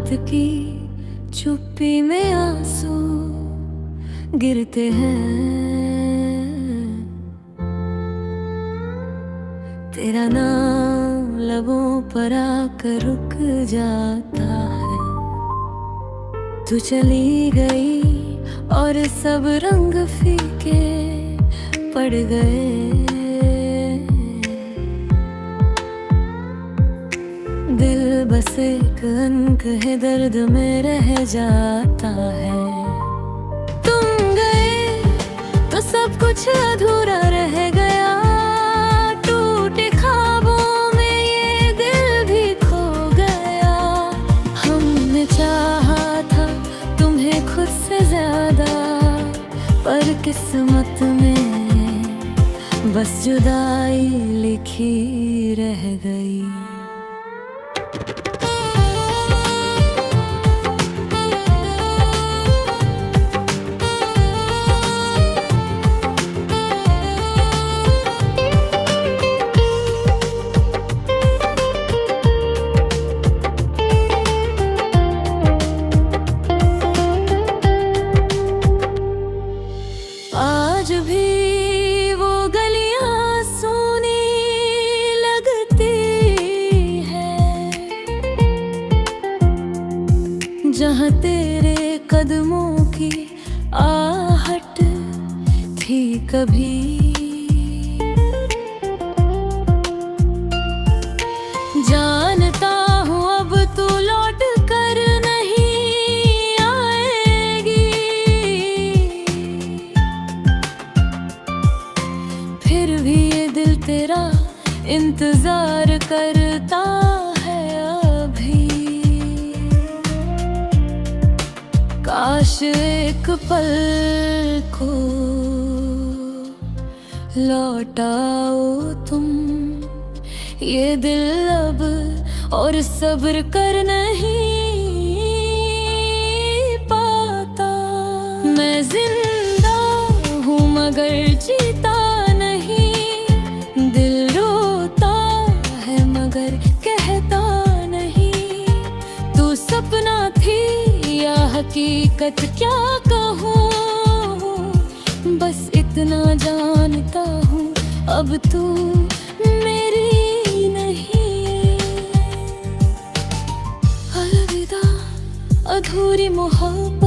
की चुप्पी में आंसू गिरते हैं। तेरा नाम लबों पर आकर रुक जाता है। तू चली गई और सब रंग फीके पड़ गए। दिल बस एक अनकहे दर्द में रह जाता है। तुम गए तो सब कुछ अधूरा रह गया। टूटे ख्वाबों में ये दिल भी खो गया। हमने चाहा था तुम्हें खुद से ज्यादा, पर किस्मत में बस जुदाई लिखी रह गई। आज भी वो गलियां सोनी लगती है, जहाँ तेरे कदमों की आहट थी कभी। जानता हूँ अब तू लौट कर नहीं आएगी, फिर भी ये दिल तेरा इंतजार करता है अभी। काश एक पल को लौटाओ तुम, ये दिल अब और सब्र कर नहीं पाता। मैं जिंदा हूँ मगर जीता नहीं, दिल रोता है मगर कहता नहीं। तू सपना थी या हकीकत क्या कहूँ, बस इतना जानता हूँ अब तू मेरी नहीं। अलविदा अधूरी मोहब्बत,